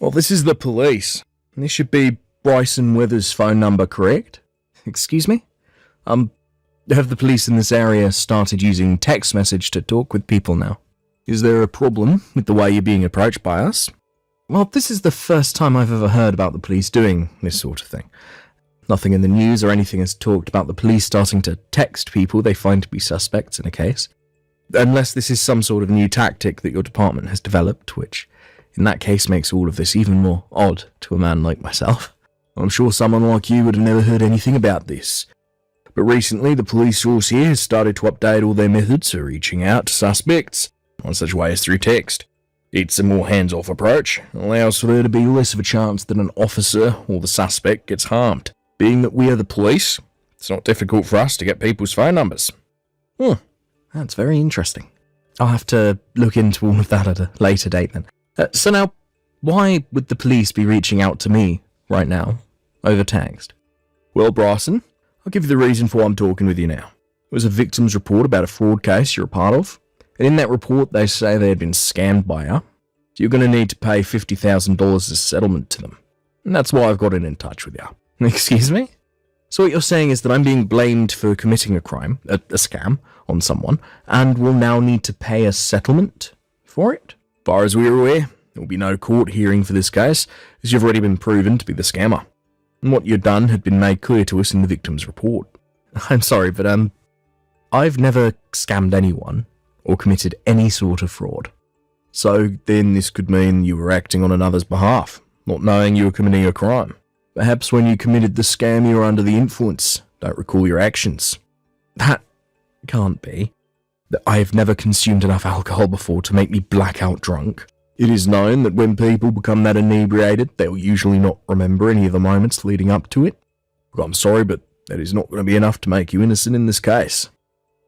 Well, this is the police. This should be Bryson Withers' phone number, correct? Excuse me? Have the police in this area started using text message to talk with people now? Is there a problem with the way you're being approached by us? Well, this is the first time I've ever heard about the police doing this sort of thing. Nothing in the news or anything has talked about the police starting to text people they find to be suspects in a case. Unless this is some sort of new tactic that your department has developed, which in that case makes all of this even more odd to a man like myself. I'm sure someone like you would have never heard anything about this. But recently the police force here has started to update all their methods for reaching out to suspects, one such way as through text. It's a more hands-off approach, allows for there to be less of a chance that an officer or the suspect gets harmed. Being that we are the police, it's not difficult for us to get people's phone numbers. That's very interesting. I'll have to look into all of that at a later date then. So now, why would the police be reaching out to me right now, over text? Well, Bryson, I'll give you the reason for why I'm talking with you now. It was a victim's report about a fraud case you're a part of, and in that report they say they had been scammed by you, so you're going to need to pay $50,000 as settlement to them. And that's why I've gotten in touch with you. Excuse me? So what you're saying is that I'm being blamed for committing a crime, a scam, on someone, and will now need to pay a settlement for it? As far as we're aware, there will be no court hearing for this case, as you've already been proven to be the scammer. And what you've done had been made clear to us in the victim's report. I'm sorry, but I've never scammed anyone, or committed any sort of fraud. So then this could mean you were acting on another's behalf, not knowing you were committing a crime. Perhaps when you committed the scam you were under the influence, don't recall your actions. That can't be. I have never consumed enough alcohol before to make me blackout drunk. It is known that when people become that inebriated, they'll usually not remember any of the moments leading up to it. Look, I'm sorry, but that is not going to be enough to make you innocent in this case.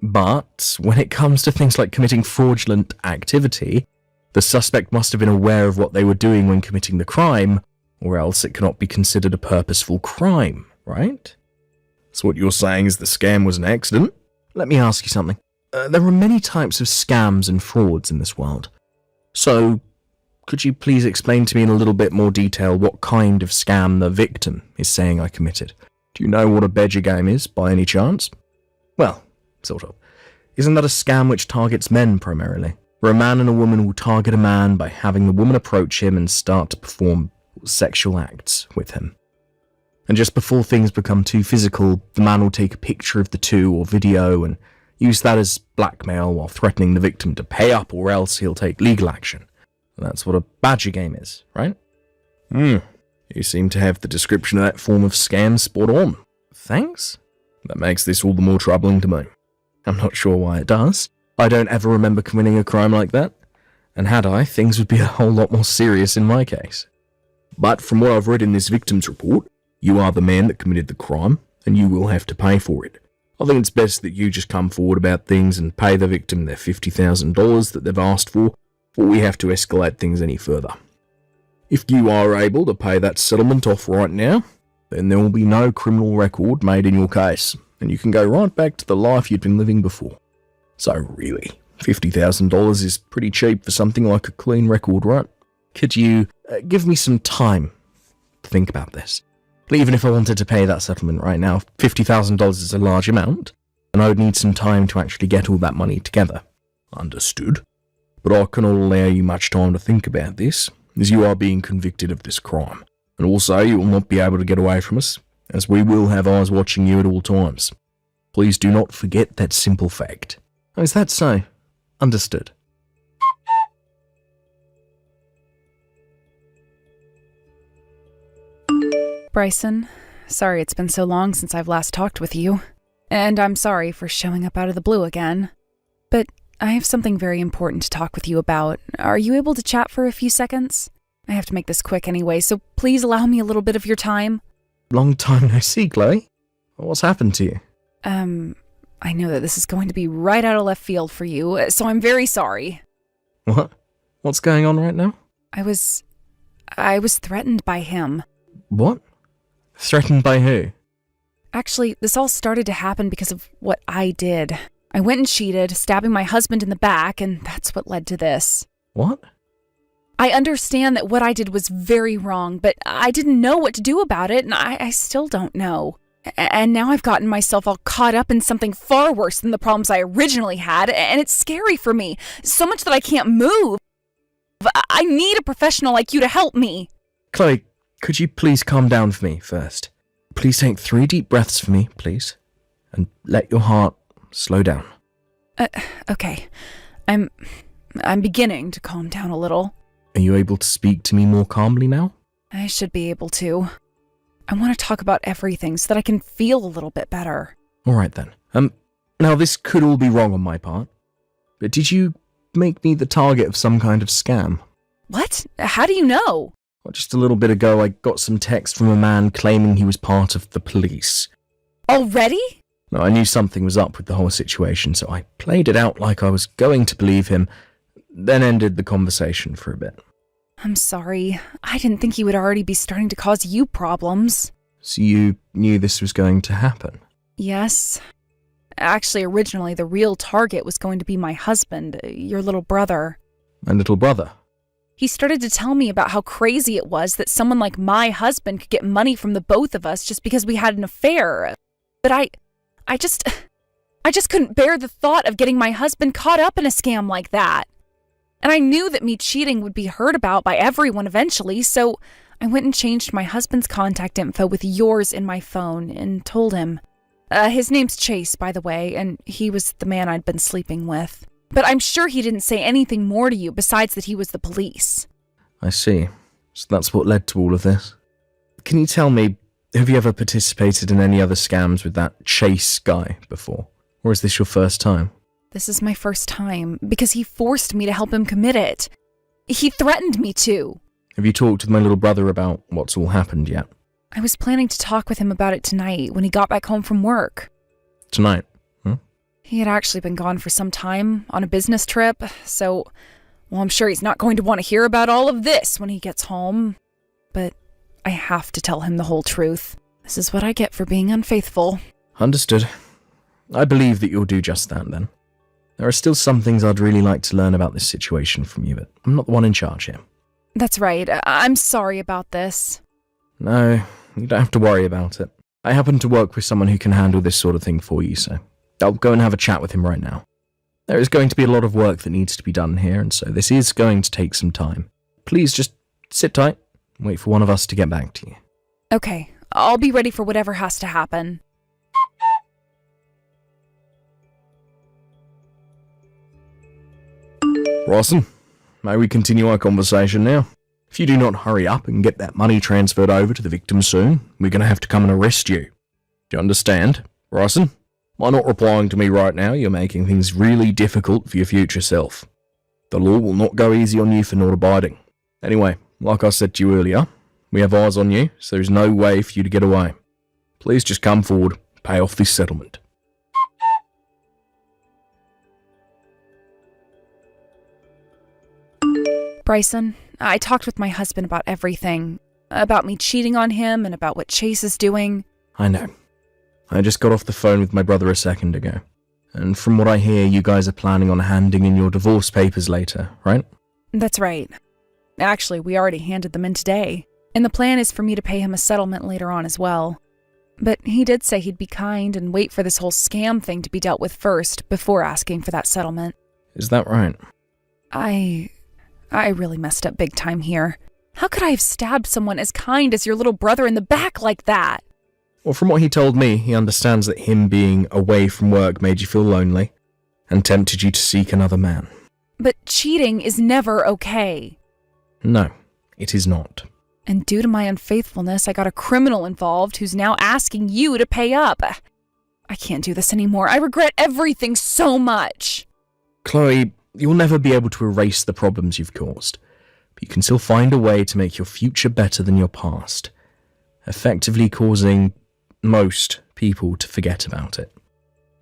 But when it comes to things like committing fraudulent activity, the suspect must have been aware of what they were doing when committing the crime, or else it cannot be considered a purposeful crime, right? So what you're saying is the scam was an accident? Let me ask you something. There are many types of scams and frauds in this world. So, could you please explain to me in a little bit more detail what kind of scam the victim is saying I committed? Do you know what a badger game is, by any chance? Well, sort of. Isn't that a scam which targets men primarily? Where a man and a woman will target a man by having the woman approach him and start to perform sexual acts with him. And just before things become too physical, the man will take a picture of the two or video and use that as blackmail while threatening the victim to pay up or else he'll take legal action. And that's what a badger game is, right? You seem to have the description of that form of scam spot on. Thanks? That makes this all the more troubling to me. I'm not sure why it does. I don't ever remember committing a crime like that. And had I, things would be a whole lot more serious in my case. But from what I've read in this victim's report, you are the man that committed the crime, and you will have to pay for it. I think it's best that you just come forward about things and pay the victim their $50,000 that they've asked for, before we have to escalate things any further. If you are able to pay that settlement off right now, then there will be no criminal record made in your case, and you can go right back to the life you'd been living before. So really, $50,000 is pretty cheap for something like a clean record, right? Could you give me some time to think about this? Even if I wanted to pay that settlement right now, $50,000 is a large amount, and I would need some time to actually get all that money together. Understood. But I cannot allow you much time to think about this, as you are being convicted of this crime. And also, you will not be able to get away from us, as we will have eyes watching you at all times. Please do not forget that simple fact. Oh, is that so? Understood. Bryson, sorry it's been so long since I've last talked with you. And I'm sorry for showing up out of the blue again. But I have something very important to talk with you about. Are you able to chat for a few seconds? I have to make this quick anyway, so please allow me a little bit of your time. Long time no see, Chloe. What's happened to you? I know that this is going to be right out of left field for you, so I'm very sorry. What? What's going on right now? I was threatened by him. What? Threatened by who? Actually, this all started to happen because of what I did. I went and cheated, stabbing my husband in the back, and that's what led to this. What? I understand that what I did was very wrong, but I didn't know what to do about it, and I still don't know. And now I've gotten myself all caught up in something far worse than the problems I originally had, and it's scary for me, so much that I can't move. I need a professional like you to help me. Chloe, could you please calm down for me first? Please take 3 deep breaths for me, please. And let your heart slow down. Okay. I'm beginning to calm down a little. Are you able to speak to me more calmly now? I should be able to. I want to talk about everything so that I can feel a little bit better. Alright then. Now this could all be wrong on my part, but did you make me the target of some kind of scam? What? How do you know? Well, just a little bit ago I got some text from a man claiming he was part of the police. Already? Now, I knew something was up with the whole situation, so I played it out like I was going to believe him, then ended the conversation for a bit. I'm sorry. I didn't think he would already be starting to cause you problems. So you knew this was going to happen? Yes. Actually, originally the real target was going to be my husband, your little brother. My little brother? He started to tell me about how crazy it was that someone like my husband could get money from the both of us just because we had an affair. But I just couldn't bear the thought of getting my husband caught up in a scam like that. And I knew that me cheating would be heard about by everyone eventually, so I went and changed my husband's contact info with yours in my phone and told him. His name's Chase, by the way, and he was the man I'd been sleeping with. But I'm sure he didn't say anything more to you besides that he was the police. I see. So that's what led to all of this. Can you tell me, have you ever participated in any other scams with that Chase guy before? Or is this your first time? This is my first time, because he forced me to help him commit it. He threatened me to. Have you talked with my little brother about what's all happened yet? I was planning to talk with him about it tonight when he got back home from work. Tonight? He had actually been gone for some time on a business trip, so, well, I'm sure he's not going to want to hear about all of this when he gets home. But I have to tell him the whole truth. This is what I get for being unfaithful. Understood. I believe that you'll do just that then. There are still some things I'd really like to learn about this situation from you, but I'm not the one in charge here. That's right. I'm sorry about this. No, you don't have to worry about it. I happen to work with someone who can handle this sort of thing for you, so I'll go and have a chat with him right now. There is going to be a lot of work that needs to be done here, and so this is going to take some time. Please just sit tight and wait for one of us to get back to you. Okay, I'll be ready for whatever has to happen. Rawson, may we continue our conversation now? If you do not hurry up and get that money transferred over to the victim soon, we're going to have to come and arrest you. Do you understand, Rawson? By not replying to me right now, you're making things really difficult for your future self. The law will not go easy on you for not abiding. Anyway, like I said to you earlier, we have eyes on you, so there's no way for you to get away. Please just come forward, pay off this settlement. Bryson, I talked with my husband about everything. About me cheating on him and about what Chase is doing. I know. I just got off the phone with my brother a second ago. And from what I hear, you guys are planning on handing in your divorce papers later, right? That's right. Actually, we already handed them in today. And the plan is for me to pay him a settlement later on as well. But he did say he'd be kind and wait for this whole scam thing to be dealt with first before asking for that settlement. Is that right? I really messed up big time here. How could I have stabbed someone as kind as your little brother in the back like that? Well, from what he told me, he understands that him being away from work made you feel lonely and tempted you to seek another man. But cheating is never okay. No, it is not. And due to my unfaithfulness, I got a criminal involved who's now asking you to pay up. I can't do this anymore. I regret everything so much. Chloe, you'll never be able to erase the problems you've caused, but you can still find a way to make your future better than your past, effectively causing most people to forget about it.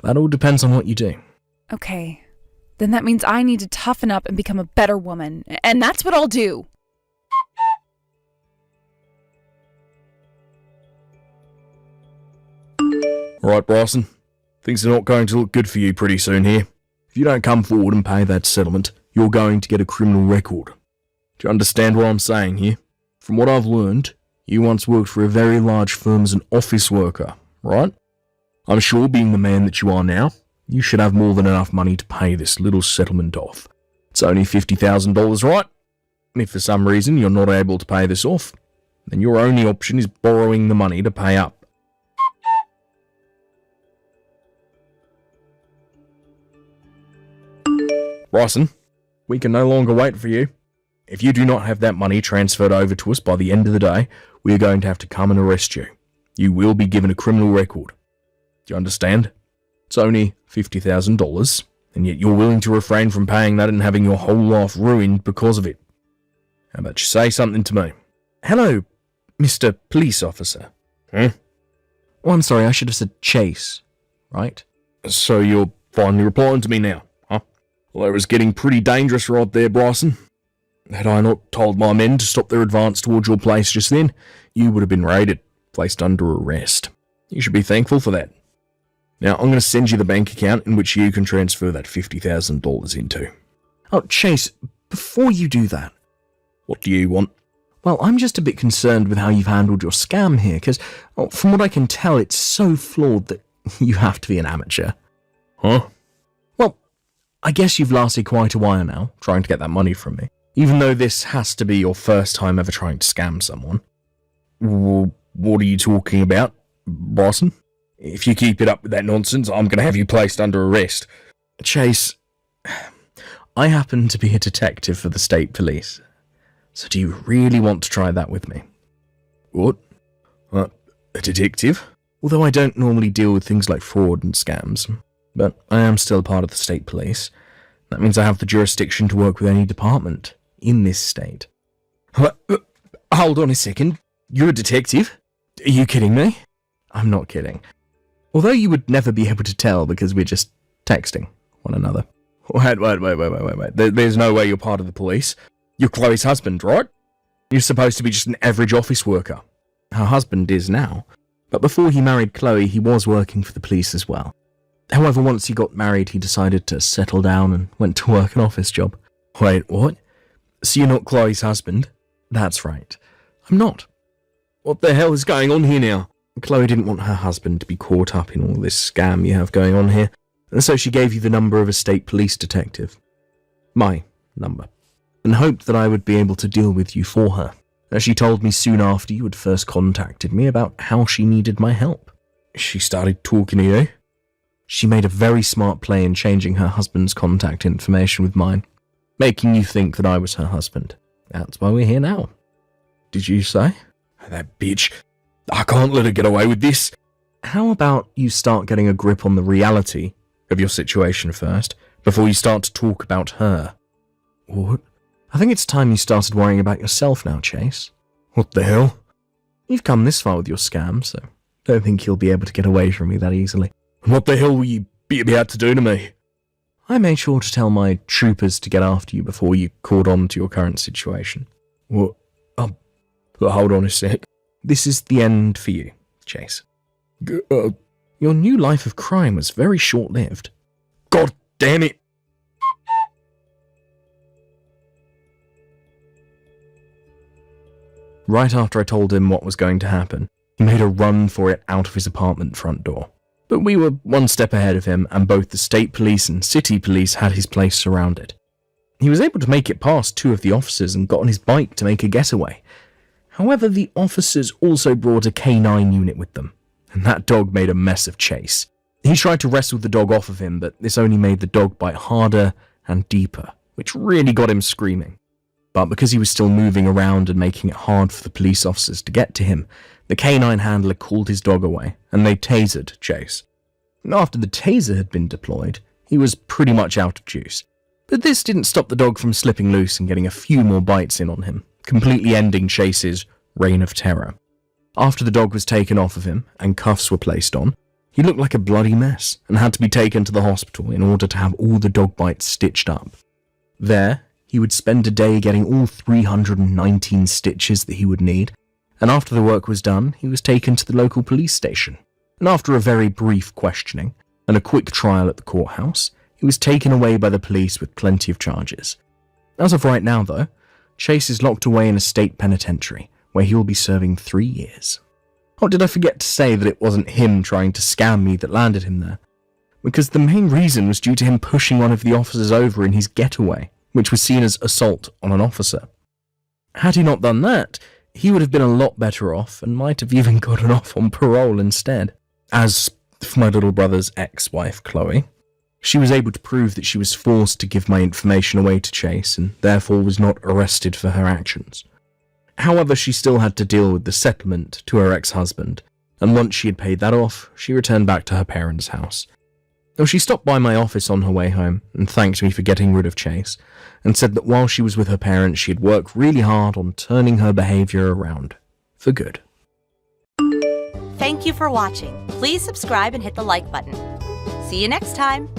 That all depends on what you do. Okay, then that means I need to toughen up and become a better woman, and that's what I'll do. Alright, Bryson. Things are not going to look good for you pretty soon here. If you don't come forward and pay that settlement, you're going to get a criminal record. Do you understand what I'm saying here? From what I've learned, you once worked for a very large firm as an office worker, right? I'm sure, being the man that you are now, you should have more than enough money to pay this little settlement off. It's only $50,000, right? And if for some reason you're not able to pay this off, then your only option is borrowing the money to pay up. Bryson, we can no longer wait for you. If you do not have that money transferred over to us by the end of the day, we are going to have to come and arrest you. You will be given a criminal record. Do you understand? It's only $50,000, and yet you're willing to refrain from paying that and having your whole life ruined because of it. How about you say something to me? Hello, Mr. Police Officer. Oh, I'm sorry, I should have said Chase, right? So you're finally replying to me now, huh? Well, it was getting pretty dangerous right there, Bryson. Had I not told my men to stop their advance towards your place just then, you would have been raided, placed under arrest. You should be thankful for that. Now, I'm going to send you the bank account in which you can transfer that $50,000 into. Oh, Chase, before you do that... What do you want? Well, I'm just a bit concerned with how you've handled your scam here, because from what I can tell, it's so flawed that you have to be an amateur. Huh? Well, I guess you've lasted quite a while now, trying to get that money from me, even though this has to be your first time ever trying to scam someone. Well, what are you talking about, Bryson? If you keep it up with that nonsense, I'm going to have you placed under arrest. Chase, I happen to be a detective for the state police. So do you really want to try that with me? What? A detective? Although I don't normally deal with things like fraud and scams, but I am still part of the state police. That means I have the jurisdiction to work with any department in this state. Hold on a second. You're a detective? Are you kidding me? I'm not kidding. Although you would never be able to tell because we're just texting one another. Wait. There's no way you're part of the police. You're Chloe's husband, right? You're supposed to be just an average office worker. Her husband is now, but before he married Chloe, he was working for the police as well. However, once he got married, he decided to settle down and went to work an office job. Wait, what? So you're not Chloe's husband? That's right. I'm not. What the hell is going on here now? Chloe didn't want her husband to be caught up in all this scam you have going on here, and so she gave you the number of a state police detective. My number. And hoped that I would be able to deal with you for her, as she told me soon after you had first contacted me about how she needed my help. She started talking to you? She made a very smart play in changing her husband's contact information with mine, making you think that I was her husband. That's why we're here now. Did you say? That bitch. I can't let her get away with this. How about you start getting a grip on the reality of your situation first, before you start to talk about her? What? I think it's time you started worrying about yourself now, Chase. What the hell? You've come this far with your scam, so don't think you'll be able to get away from me that easily. What the hell will you be about to do to me? I made sure to tell my troopers to get after you before you caught on to your current situation. What? Hold on a sec. This is the end for you, Chase. Your new life of crime was very short-lived. God damn it! Right after I told him what was going to happen, he made a run for it out of his apartment front door. But we were one step ahead of him, and both the state police and city police had his place surrounded. He was able to make it past two of the officers and got on his bike to make a getaway. However, the officers also brought a K9 unit with them, and that dog made a mess of Chase. He tried to wrestle the dog off of him, but this only made the dog bite harder and deeper, which really got him screaming. But because he was still moving around and making it hard for the police officers to get to him, the K9 handler called his dog away, and they tasered Chase. After the taser had been deployed, he was pretty much out of juice. But this didn't stop the dog from slipping loose and getting a few more bites in on him, completely ending Chase's reign of terror. After the dog was taken off of him and cuffs were placed on, he looked like a bloody mess and had to be taken to the hospital in order to have all the dog bites stitched up. There, he would spend a day getting all 319 stitches that he would need, and after the work was done, he was taken to the local police station. And after a very brief questioning and a quick trial at the courthouse, he was taken away by the police with plenty of charges. As of right now, though, Chase is locked away in a state penitentiary, where he will be serving 3 years. Oh, did I forget to say that it wasn't him trying to scam me that landed him there? Because the main reason was due to him pushing one of the officers over in his getaway, which was seen as assault on an officer. Had he not done that, he would have been a lot better off and might have even gotten off on parole instead. As for my little brother's ex-wife, Chloe, she was able to prove that she was forced to give my information away to Chase and therefore was not arrested for her actions. However, she still had to deal with the settlement to her ex-husband, and once she had paid that off, she returned back to her parents' house. Though she stopped by my office on her way home and thanked me for getting rid of Chase, and said that while she was with her parents, she had worked really hard on turning her behavior around for good. Thank you for watching. Please subscribe and hit the like button. See you next time.